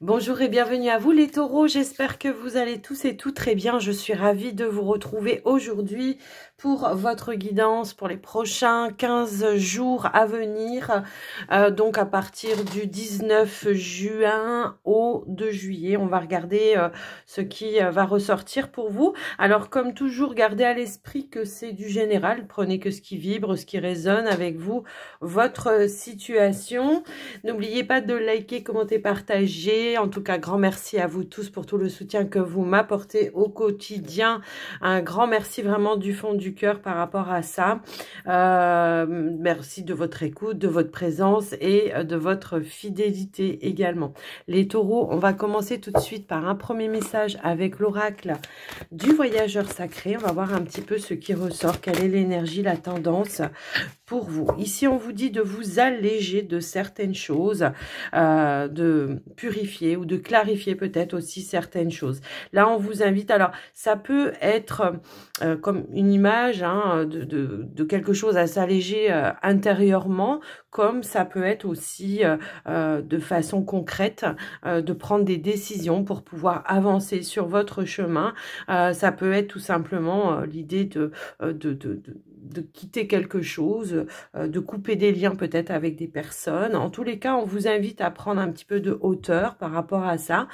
Bonjour et bienvenue à vous les taureaux, j'espère que vous allez tous et toutes très bien. Je suis ravie de vous retrouver aujourd'hui pour votre guidance pour les prochains 15 jours à venir. Donc à partir du 19 juin au 2 juillet, on va regarder ce qui va ressortir pour vous. Alors comme toujours, gardez à l'esprit que c'est du général, prenez que ce qui vibre, ce qui résonne avec vous, votre situation. N'oubliez pas de liker, commenter, partager. En tout cas, grand merci à vous tous pour tout le soutien que vous m'apportez au quotidien. Un grand merci vraiment du fond du cœur par rapport à ça. Merci de votre écoute, de votre présence et de votre fidélité également. Les taureaux, on va commencer tout de suite par un premier message avec l'oracle du voyageur sacré. On va voir un petit peu ce qui ressort, quelle est l'énergie, la tendance pour vous. Ici, on vous dit de vous alléger de certaines choses, de purifier ou de clarifier peut-être aussi certaines choses. Là, on vous invite, alors ça peut être comme une image hein, de quelque chose à s'alléger intérieurement, comme ça peut être aussi de façon concrète de prendre des décisions pour pouvoir avancer sur votre chemin. Ça peut être tout simplement l'idée de quitter quelque chose, de couper des liens peut-être avec des personnes. En tous les cas, on vous invite à prendre un petit peu de hauteur par rapport à ça.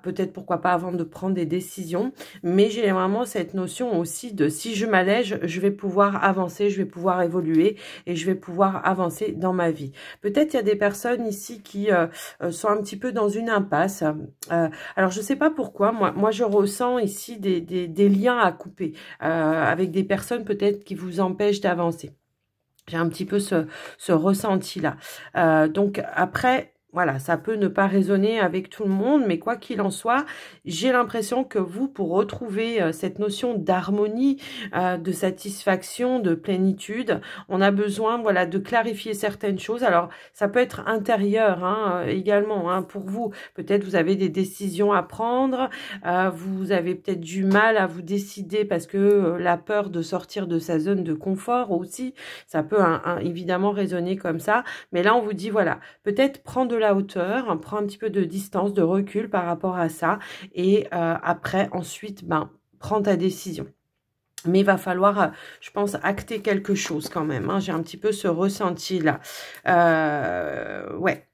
Peut-être pourquoi pas avant de prendre des décisions. Mais j'ai vraiment cette notion aussi de si je m'allège, je vais pouvoir avancer, je vais pouvoir évoluer et je vais pouvoir avancer dans ma vie. Peut-être il y a des personnes ici qui sont un petit peu dans une impasse. Alors je sais pas pourquoi, moi je ressens ici des liens à couper avec des personnes peut-être qui vous empêchent d'avancer. J'ai un petit peu ce ressenti-là. Donc après, voilà, ça peut ne pas résonner avec tout le monde, mais quoi qu'il en soit, j'ai l'impression que vous, pour retrouver cette notion d'harmonie, de satisfaction, de plénitude, on a besoin, voilà, de clarifier certaines choses. Alors, ça peut être intérieur hein, également hein, pour vous. Peut-être vous avez des décisions à prendre, vous avez peut-être du mal à vous décider parce que la peur de sortir de sa zone de confort aussi, ça peut évidemment résonner comme ça. Mais là, on vous dit, voilà, peut-être prends de la hauteur, prends un petit peu de distance, de recul par rapport à ça. Et après, ensuite, prends ta décision. Mais il va falloir, je pense, acter quelque chose quand même. Hein. J'ai un petit peu ce ressenti-là. Ouais.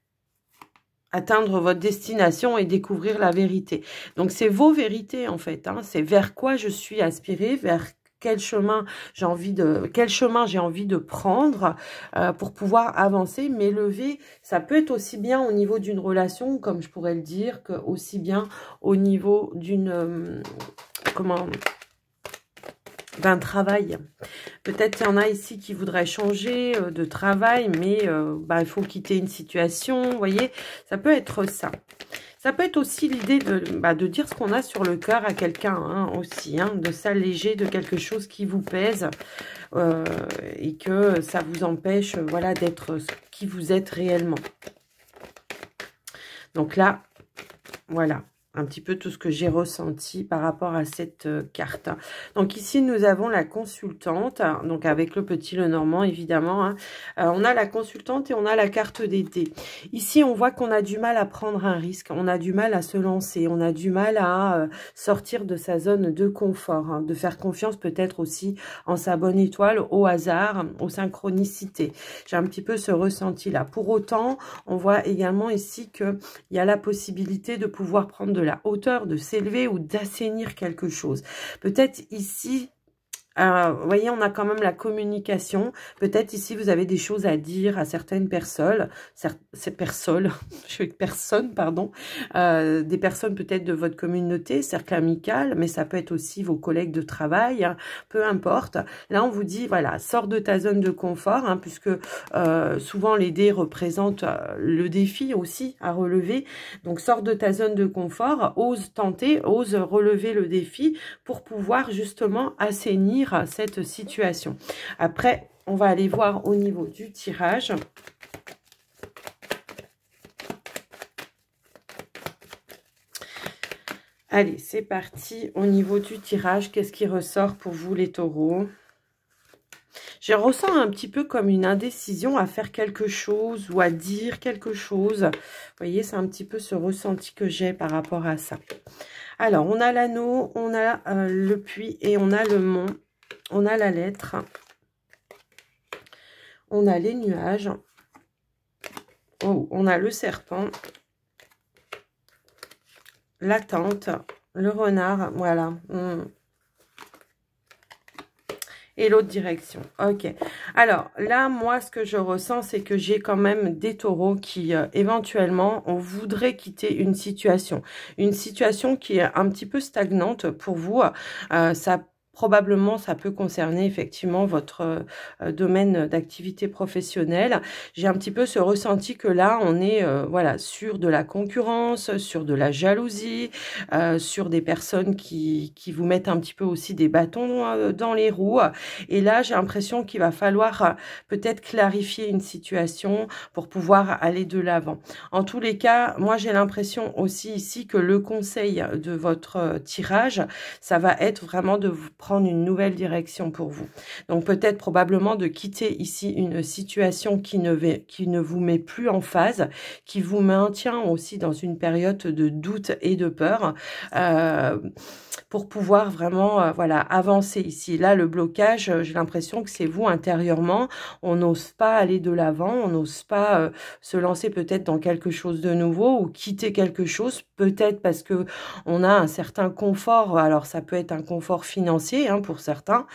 Atteindre votre destination et découvrir la vérité. Donc, c'est vos vérités, en fait. Hein. C'est vers quoi je suis aspirée, vers quel chemin j'ai envie de prendre pour pouvoir avancer, m'élever. Ça peut être aussi bien au niveau d'une relation, comme je pourrais le dire, que aussi bien au niveau d'une d'un travail. Peut-être qu'il y en a ici qui voudraient changer de travail, mais il faut quitter une situation, vous voyez, ça peut être ça. Ça peut être aussi l'idée de dire ce qu'on a sur le cœur à quelqu'un hein, aussi, hein, de s'alléger de quelque chose qui vous pèse et que ça vous empêche voilà, d'être ce qui vous êtes réellement. Donc là, voilà. Un petit peu tout ce que j'ai ressenti par rapport à cette carte. Donc ici, nous avons la consultante, donc avec le petit Lenormand, évidemment. Hein. On a la consultante et on a la carte des dés. Ici, on voit qu'on a du mal à prendre un risque, on a du mal à se lancer, on a du mal à sortir de sa zone de confort, hein, de faire confiance peut-être aussi en sa bonne étoile, au hasard, aux synchronicités. J'ai un petit peu ce ressenti-là. Pour autant, on voit également ici qu'il y a la possibilité de pouvoir prendre de la hauteur, de s'élever ou d'assainir quelque chose. Peut-être ici, vous voyez, on a quand même la communication. Peut-être ici, vous avez des choses à dire à certaines personnes, des personnes peut-être de votre communauté, cercle amical, mais ça peut être aussi vos collègues de travail, hein, peu importe. Là, on vous dit, voilà, sors de ta zone de confort, hein, puisque souvent les dés représentent le défi aussi à relever. Donc, sors de ta zone de confort, ose tenter, ose relever le défi pour pouvoir justement assainir cette situation. Après, on va aller voir au niveau du tirage. Allez, c'est parti. Au niveau du tirage, qu'est-ce qui ressort pour vous les taureaux? Je ressens un petit peu comme une indécision à faire quelque chose ou à dire quelque chose. Vous voyez, c'est un petit peu ce ressenti que j'ai par rapport à ça. Alors, on a l'anneau, on a le puits et on a le mont. On a la lettre. On a les nuages. Oh, on a le serpent. La tente. Le renard. Voilà. Et l'autre direction. Ok. Alors, là, moi, ce que je ressens, c'est que j'ai quand même des taureaux qui, éventuellement, on voudrait quitter une situation. Une situation qui est un petit peu stagnante pour vous. Probablement, ça peut concerner effectivement votre domaine d'activité professionnelle. J'ai un petit peu ce ressenti que là, on est voilà, sur de la concurrence, sur de la jalousie, sur des personnes qui vous mettent un petit peu aussi des bâtons dans les roues. Et là, j'ai l'impression qu'il va falloir peut-être clarifier une situation pour pouvoir aller de l'avant. En tous les cas, moi, j'ai l'impression aussi ici que le conseil de votre tirage, ça va être vraiment de vous prendre une nouvelle direction pour vous. Donc, peut-être probablement de quitter ici une situation qui ne vous met plus en phase, qui vous maintient aussi dans une période de doute et de peur. Pour pouvoir vraiment voilà, avancer ici. Là, le blocage, j'ai l'impression que c'est vous intérieurement. On n'ose pas aller de l'avant, on n'ose pas se lancer peut-être dans quelque chose de nouveau ou quitter quelque chose, peut-être parce que on a un certain confort. Alors, ça peut être un confort financier hein, pour certains,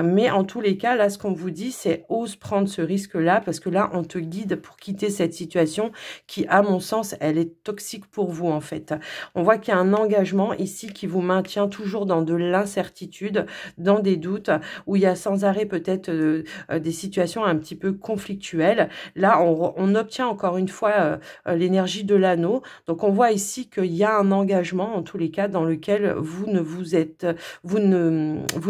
mais en tous les cas, là, ce qu'on vous dit, c'est ose prendre ce risque-là parce que là, on te guide pour quitter cette situation qui, à mon sens, elle est toxique pour vous en fait. On voit qu'il y a un engagement ici qui vous maintient toujours dans de l'incertitude, dans des doutes, où il y a sans arrêt peut-être des situations un petit peu conflictuelles. Là, on obtient encore une fois l'énergie de l'anneau. Donc, on voit ici qu'il y a un engagement, en tous les cas, dans lequel vous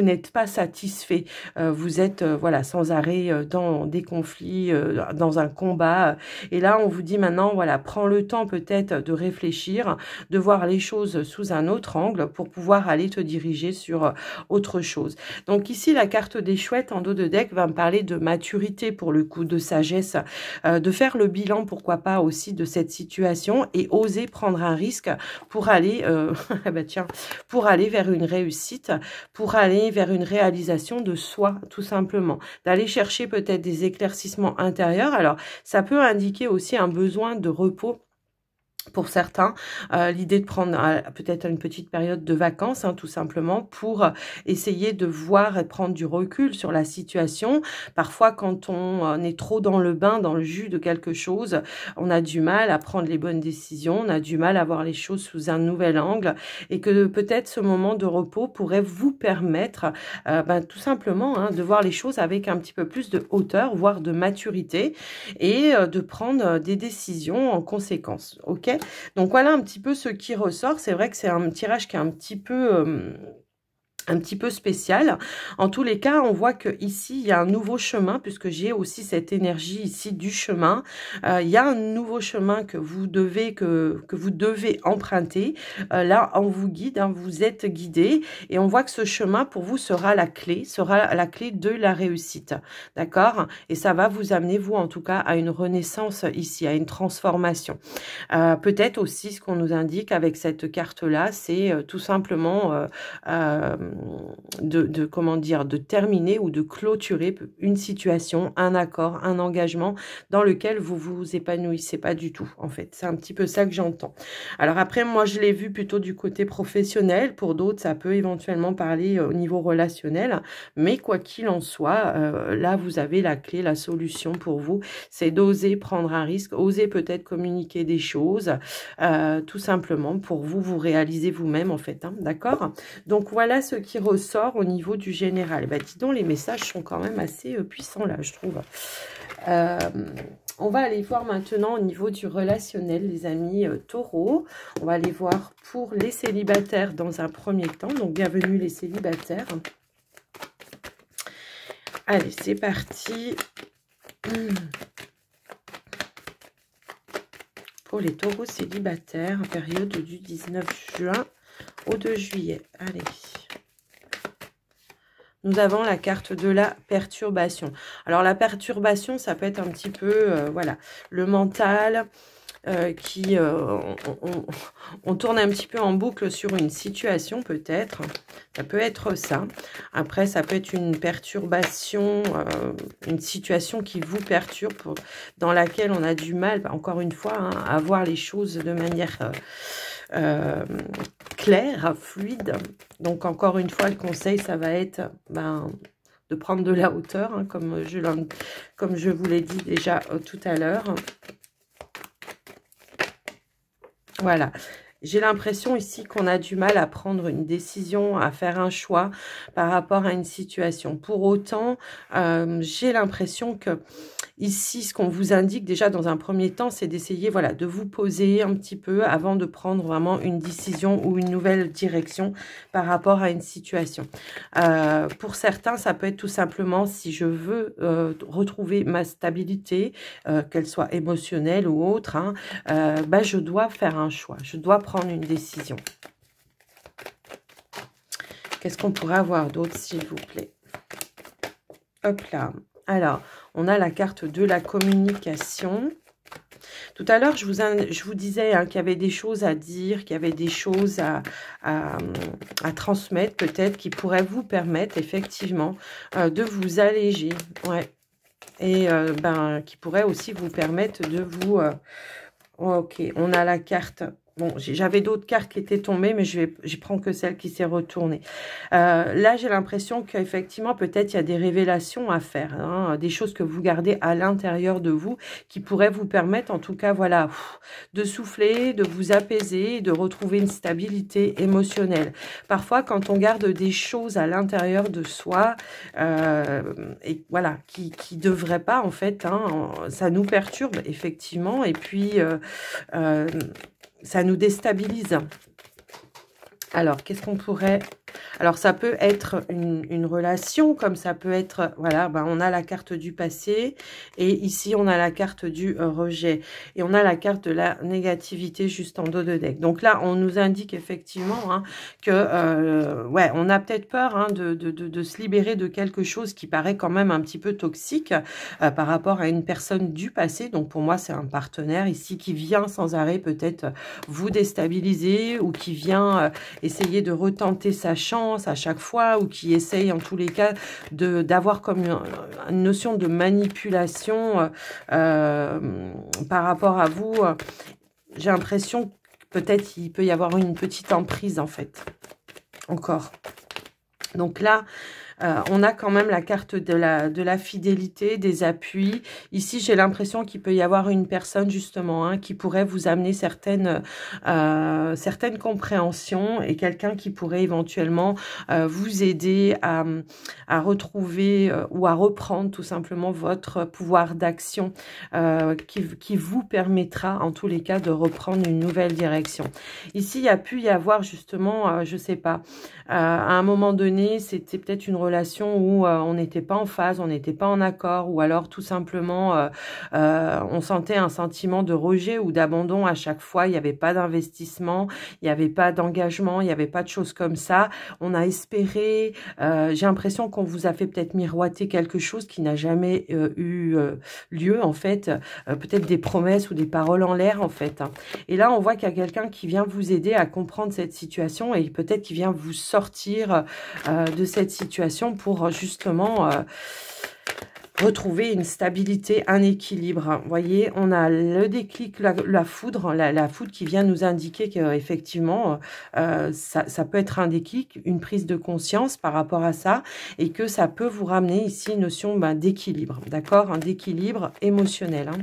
n'êtes pas satisfait. Vous êtes voilà sans arrêt dans des conflits, dans un combat. Et là, on vous dit maintenant, voilà, prends le temps peut-être de réfléchir, de voir les choses sous un autre angle pour pouvoir aller te diriger sur autre chose. Donc ici, la carte des chouettes en dos de deck va me parler de maturité pour le coup, de sagesse, de faire le bilan, pourquoi pas aussi, de cette situation et oser prendre un risque pour aller, bah tiens, pour aller vers une réussite, pour aller vers une réalisation de soi, tout simplement. D'aller chercher peut-être des éclaircissements intérieurs. Alors, ça peut indiquer aussi un besoin de repos. Pour certains, l'idée de prendre peut-être une petite période de vacances, hein, tout simplement, pour essayer de voir et prendre du recul sur la situation. Parfois, quand on est trop dans le bain, dans le jus de quelque chose, on a du mal à prendre les bonnes décisions, on a du mal à voir les choses sous un nouvel angle, et que peut-être ce moment de repos pourrait vous permettre tout simplement hein, de voir les choses avec un petit peu plus de hauteur, voire de maturité, et de prendre des décisions en conséquence. Ok ? Donc voilà un petit peu ce qui ressort. C'est vrai que c'est un tirage qui est un petit peu spécial. En tous les cas, on voit que ici il y a un nouveau chemin, puisque j'ai aussi cette énergie ici du chemin. Il y a un nouveau chemin que vous devez emprunter. Là, on vous guide, hein, vous êtes guidé, et on voit que ce chemin pour vous sera la clé de la réussite. D'accord? Et ça va vous amener, vous en tout cas, à une renaissance ici, à une transformation. Peut-être aussi ce qu'on nous indique avec cette carte-là, c'est tout simplement comment dire, de terminer ou de clôturer une situation, un accord, un engagement dans lequel vous vous épanouissez pas du tout, en fait. C'est un petit peu ça que j'entends. Alors après, moi, je l'ai vu plutôt du côté professionnel. Pour d'autres, ça peut éventuellement parler au niveau relationnel. Mais quoi qu'il en soit, là, vous avez la clé, la solution pour vous. C'est d'oser prendre un risque, oser peut-être communiquer des choses, tout simplement pour vous réaliser vous-même, en fait. Hein, d'accord? Donc, voilà ce qui ressort au niveau du général. Bah, dis donc, les messages sont quand même assez puissants là, je trouve. On va aller voir maintenant au niveau du relationnel, les amis taureaux. On va aller voir pour les célibataires dans un premier temps. Donc, bienvenue les célibataires. Allez, c'est parti. Pour les taureaux célibataires, période du 19 juin au 2 juillet. Allez. nous avons la carte de la perturbation. Alors, la perturbation, ça peut être un petit peu, voilà, le mental qui... on tourne un petit peu en boucle sur une situation, peut-être. Ça peut être ça. Après, ça peut être une perturbation, une situation qui vous perturbe, dans laquelle on a du mal, encore une fois, hein, à voir les choses de manière... clair, fluide. Donc encore une fois, le conseil, ça va être de prendre de la hauteur, hein, comme je vous l'ai dit déjà tout à l'heure. Voilà. J'ai l'impression ici qu'on a du mal à prendre une décision, à faire un choix par rapport à une situation. Pour autant, j'ai l'impression que ici, ce qu'on vous indique déjà dans un premier temps, c'est d'essayer, voilà, de vous poser un petit peu avant de prendre vraiment une décision ou une nouvelle direction par rapport à une situation. Pour certains, ça peut être tout simplement si je veux retrouver ma stabilité, qu'elle soit émotionnelle ou autre, hein, je dois faire un choix, je dois prendre une décision. Qu'est-ce qu'on pourrait avoir d'autre, s'il vous plaît? Hop là. Alors, on a la carte de la communication. Tout à l'heure, je vous disais hein, qu'il y avait des choses à dire, qu'il y avait des choses à transmettre, peut-être, qui pourraient vous permettre, effectivement, de vous alléger. Ouais. Et qui pourraient aussi vous permettre de vous... ok, on a la carte... Bon, j'avais d'autres cartes qui étaient tombées, mais je prends que celle qui s'est retournée. Là, j'ai l'impression qu'effectivement, peut-être, il y a des révélations à faire, hein, des choses que vous gardez à l'intérieur de vous, qui pourraient vous permettre, en tout cas, voilà, de souffler, de vous apaiser, de retrouver une stabilité émotionnelle. Parfois, quand on garde des choses à l'intérieur de soi, et voilà, qui devraient pas, en fait, hein, ça nous perturbe, effectivement, et puis... ça nous déstabilise. Alors, qu'est-ce qu'on pourrait... Alors, ça peut être une relation, comme ça peut être... Voilà, on a la carte du passé. Et ici, on a la carte du rejet. Et on a la carte de la négativité juste en dos de deck. Donc là, on nous indique effectivement hein, que... ouais, on a peut-être peur hein, de se libérer de quelque chose qui paraît quand même un petit peu toxique par rapport à une personne du passé. Donc, pour moi, c'est un partenaire ici qui vient sans arrêt peut-être vous déstabiliser ou qui vient essayer de retenter sa chance à chaque fois ou qui essaye en tous les cas d'avoir comme une notion de manipulation par rapport à vous. J'ai l'impression que peut-être il peut y avoir une petite emprise en fait. Encore. Donc là... on a quand même la carte de la fidélité, des appuis. Ici, j'ai l'impression qu'il peut y avoir une personne, justement, hein, qui pourrait vous amener certaines compréhensions et quelqu'un qui pourrait éventuellement vous aider à retrouver ou à reprendre tout simplement votre pouvoir d'action qui vous permettra, en tous les cas, de reprendre une nouvelle direction. Ici, il y a pu y avoir, justement, je sais pas, à un moment donné, c'était peut-être une relation où on n'était pas en phase, on n'était pas en accord, ou alors tout simplement on sentait un sentiment de rejet ou d'abandon à chaque fois. Il n'y avait pas d'investissement, il n'y avait pas d'engagement, il n'y avait pas de choses comme ça. On a espéré, j'ai l'impression qu'on vous a fait peut-être miroiter quelque chose qui n'a jamais eu lieu en fait, peut-être des promesses ou des paroles en l'air en fait. Et là on voit qu'il y a quelqu'un qui vient vous aider à comprendre cette situation et peut-être qui vient vous sortir de cette situation pour justement retrouver une stabilité, un équilibre. Vous voyez, on a le déclic, la foudre, la foudre qui vient nous indiquer qu'effectivement, ça peut être un déclic, une prise de conscience par rapport à ça, et que ça peut vous ramener ici une notion d'équilibre, d'accord? Un d'équilibre émotionnel, hein.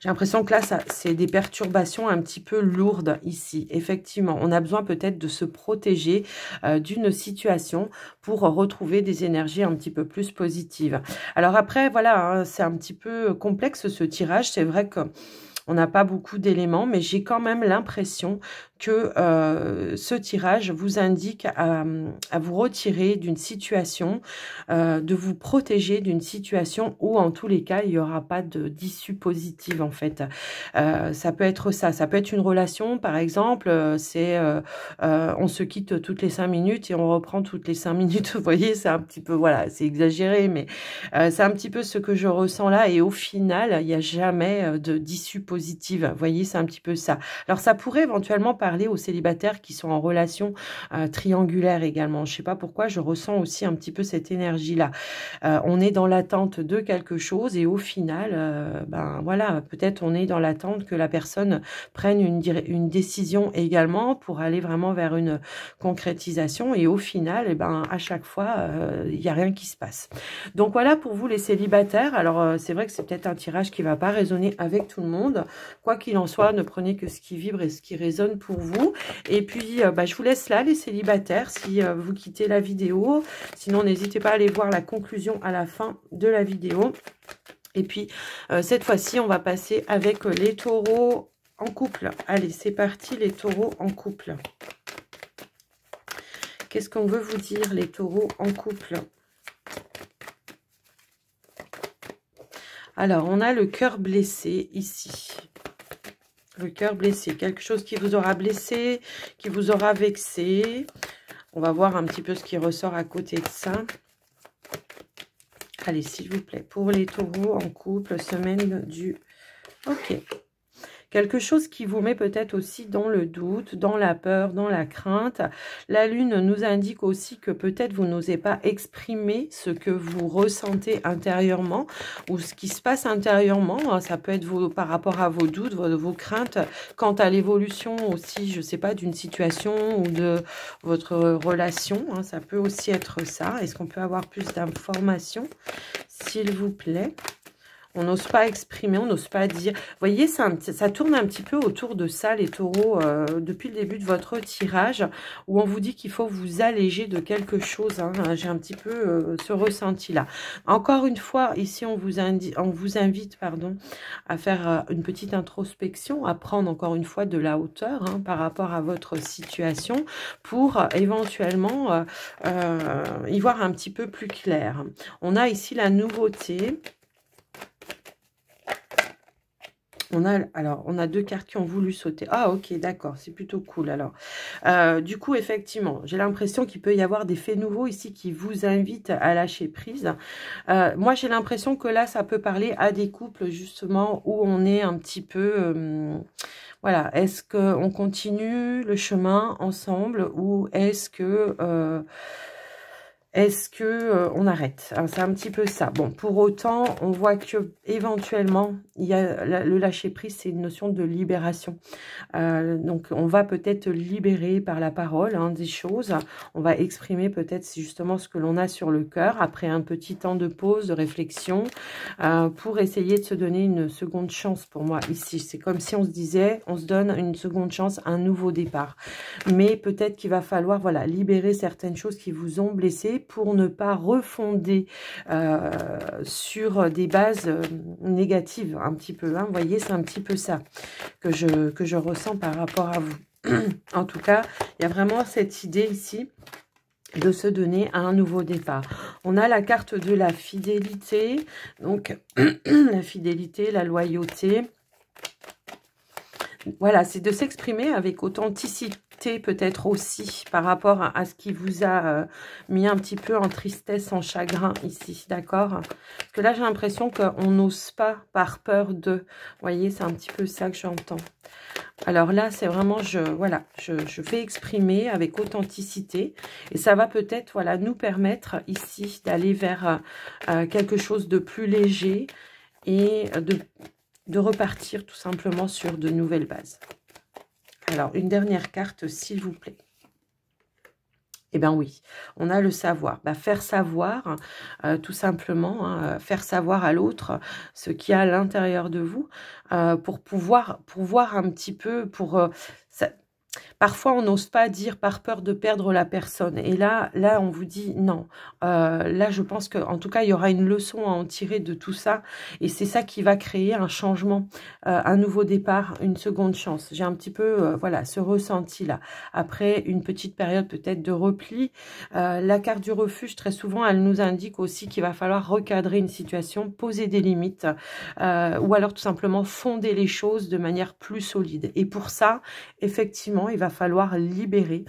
J'ai l'impression que là, c'est des perturbations un petit peu lourdes ici. Effectivement, on a besoin peut-être de se protéger d'une situation pour retrouver des énergies un petit peu plus positives. Alors après, voilà, hein, c'est un petit peu complexe ce tirage. C'est vrai que on n'a pas beaucoup d'éléments, mais j'ai quand même l'impression que ce tirage vous indique à vous retirer d'une situation, de vous protéger d'une situation où en tous les cas il n'y aura pas d'issue positive en fait. Ça peut être ça peut être une relation par exemple, c'est on se quitte toutes les 5 minutes et on reprend toutes les 5 minutes, vous voyez, c'est un petit peu, voilà, c'est exagéré, mais c'est un petit peu ce que je ressens là, et au final il n'y a jamais d'issue positive, vous voyez, c'est un petit peu ça. Alors ça pourrait éventuellement parler aux célibataires qui sont en relation triangulaire également. Je sais pas pourquoi, je ressens aussi un petit peu cette énergie-là. On est dans l'attente de quelque chose et au final, ben voilà, peut-être on est dans l'attente que la personne prenne une décision également pour aller vraiment vers une concrétisation, et au final, eh ben, à chaque fois, il n'y a rien qui se passe. Donc voilà pour vous les célibataires. Alors c'est vrai que c'est peut-être un tirage qui va pas résonner avec tout le monde. Quoi qu'il en soit, ne prenez que ce qui vibre et ce qui résonne pour vous. Et puis, bah, je vous laisse là, les célibataires, si vous quittez la vidéo. Sinon, n'hésitez pas à aller voir la conclusion à la fin de la vidéo. Et puis, cette fois-ci, on va passer avec les taureaux en couple. Allez, c'est parti, les taureaux en couple. Qu'est-ce qu'on veut vous dire, les taureaux en couple? Alors, on a le cœur blessé ici. Le cœur blessé, quelque chose qui vous aura blessé, qui vous aura vexé. On va voir un petit peu ce qui ressort à côté de ça. Allez, s'il vous plaît, pour les taureaux en couple, semaine du... Ok. Quelque chose qui vous met peut-être aussi dans le doute, dans la peur, dans la crainte. La lune nous indique aussi que peut-être vous n'osez pas exprimer ce que vous ressentez intérieurement ou ce qui se passe intérieurement. Ça peut être par rapport à vos doutes, vos craintes quant à l'évolution aussi, je ne sais pas, d'une situation ou de votre relation. Ça peut aussi être ça. Est-ce qu'on peut avoir plus d'informations, s'il vous plaît? On n'ose pas exprimer, on n'ose pas dire. Vous voyez, ça tourne un petit peu autour de ça, les taureaux, depuis le début de votre tirage, où on vous dit qu'il faut vous alléger de quelque chose. Hein. J'ai un petit peu ce ressenti-là. Encore une fois, ici, on vous invite pardon, à faire une petite introspection, à prendre encore une fois de la hauteur par rapport à votre situation, pour éventuellement y voir un petit peu plus clair. On a ici la nouveauté. On a deux cartes qui ont voulu sauter. Ah, ok, d'accord, c'est plutôt cool. Alors, du coup, effectivement, j'ai l'impression qu'il peut y avoir des faits nouveaux ici qui vous invitent à lâcher prise. Moi, j'ai l'impression que là, ça peut parler à des couples, justement, où on est un petit peu... voilà, est-ce qu'on continue le chemin ensemble ou est-ce que... on arrête? C'est un petit peu ça. Bon, pour autant, on voit que éventuellement, il y a le lâcher prise, c'est une notion de libération. Donc, on va peut-être libérer par la parole des choses. On va exprimer peut-être justement ce que l'on a sur le cœur après un petit temps de pause, de réflexion, pour essayer de se donner une seconde chance. Pour moi, ici, c'est comme si on se disait, on se donne une seconde chance, un nouveau départ. Mais peut-être qu'il va falloir, voilà, libérer certaines choses qui vous ont blessé, pour ne pas refonder sur des bases négatives un petit peu. Vous voyez, c'est un petit peu ça que je ressens par rapport à vous. En tout cas, il y a vraiment cette idée ici de se donner un nouveau départ. On a la carte de la fidélité. Donc, la fidélité, la loyauté. Voilà, c'est de s'exprimer avec authenticité peut-être aussi par rapport à ce qui vous a mis un petit peu en tristesse, en chagrin ici, d'accord? Parce que là, j'ai l'impression qu'on n'ose pas par peur de... Vous voyez, c'est un petit peu ça que j'entends. Alors là, c'est vraiment, je vais exprimer avec authenticité et ça va peut-être, voilà, nous permettre ici d'aller vers quelque chose de plus léger et de repartir tout simplement sur de nouvelles bases. Alors, une dernière carte, s'il vous plaît. Eh bien oui, on a le savoir. Faire savoir, tout simplement, faire savoir à l'autre ce qu'il y a à l'intérieur de vous, pour pouvoir un petit peu, Parfois, on n'ose pas dire par peur de perdre la personne. Et là, on vous dit non. Là, je pense qu'en tout cas, il y aura une leçon à en tirer de tout ça. Et c'est ça qui va créer un changement, un nouveau départ, une seconde chance. J'ai un petit peu, voilà, ce ressenti-là. Après une petite période peut-être de repli, la carte du refuge, très souvent, elle nous indique aussi qu'il va falloir recadrer une situation, poser des limites, ou alors tout simplement fonder les choses de manière plus solide. Et pour ça, effectivement, il va falloir libérer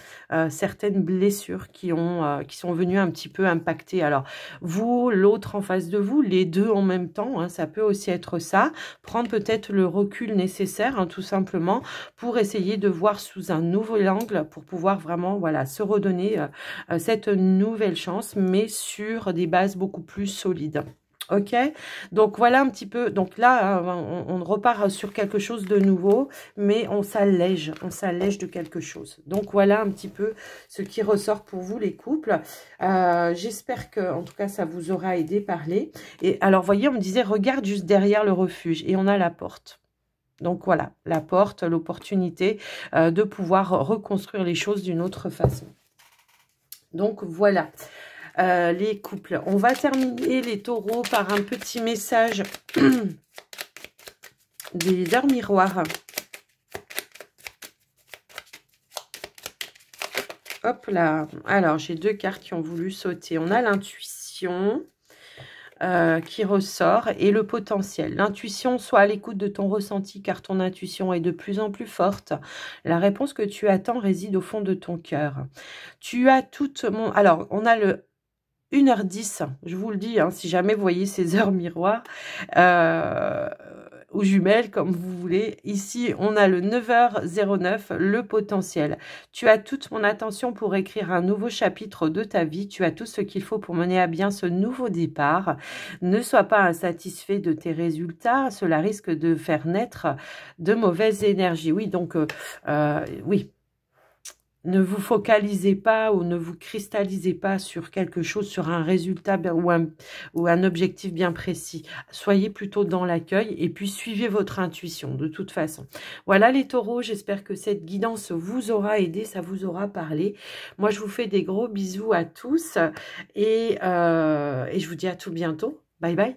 certaines blessures qui sont venues un petit peu impacter. Alors, vous, l'autre en face de vous, les deux en même temps, hein, ça peut aussi être ça. Prendre peut-être le recul nécessaire, hein, tout simplement, pour essayer de voir sous un nouvel angle, pour pouvoir vraiment, voilà, se redonner cette nouvelle chance, mais sur des bases beaucoup plus solides. Ok, donc voilà un petit peu, donc là, on repart sur quelque chose de nouveau, mais on s'allège de quelque chose. Donc voilà un petit peu ce qui ressort pour vous les couples. J'espère que, en tout cas, ça vous aura aidé à parler. Et alors, voyez, on me disait, regarde juste derrière le refuge, et on a la porte. Donc voilà, la porte, l'opportunité de pouvoir reconstruire les choses d'une autre façon. Donc voilà. Les couples. On va terminer les taureaux par un petit message des heures miroirs. Hop là. Alors, j'ai deux cartes qui ont voulu sauter. On a l'intuition qui ressort et le potentiel. L'intuition, soit à l'écoute de ton ressenti car ton intuition est de plus en plus forte. La réponse que tu attends réside au fond de ton cœur. Tu as toute mon... Alors, on a le 1h10, je vous le dis, hein, si jamais vous voyez ces heures miroirs ou jumelles, comme vous voulez. Ici, on a le 9h09, le potentiel. Tu as toute mon attention pour écrire un nouveau chapitre de ta vie. Tu as tout ce qu'il faut pour mener à bien ce nouveau départ. Ne sois pas insatisfait de tes résultats. Cela risque de faire naître de mauvaises énergies. Oui, donc, oui. Ne vous focalisez pas ou ne vous cristallisez pas sur quelque chose, sur un résultat ou un objectif bien précis. Soyez plutôt dans l'accueil et puis suivez votre intuition de toute façon. Voilà les taureaux, j'espère que cette guidance vous aura aidé, ça vous aura parlé. Moi, je vous fais des gros bisous à tous et je vous dis à tout bientôt. Bye bye.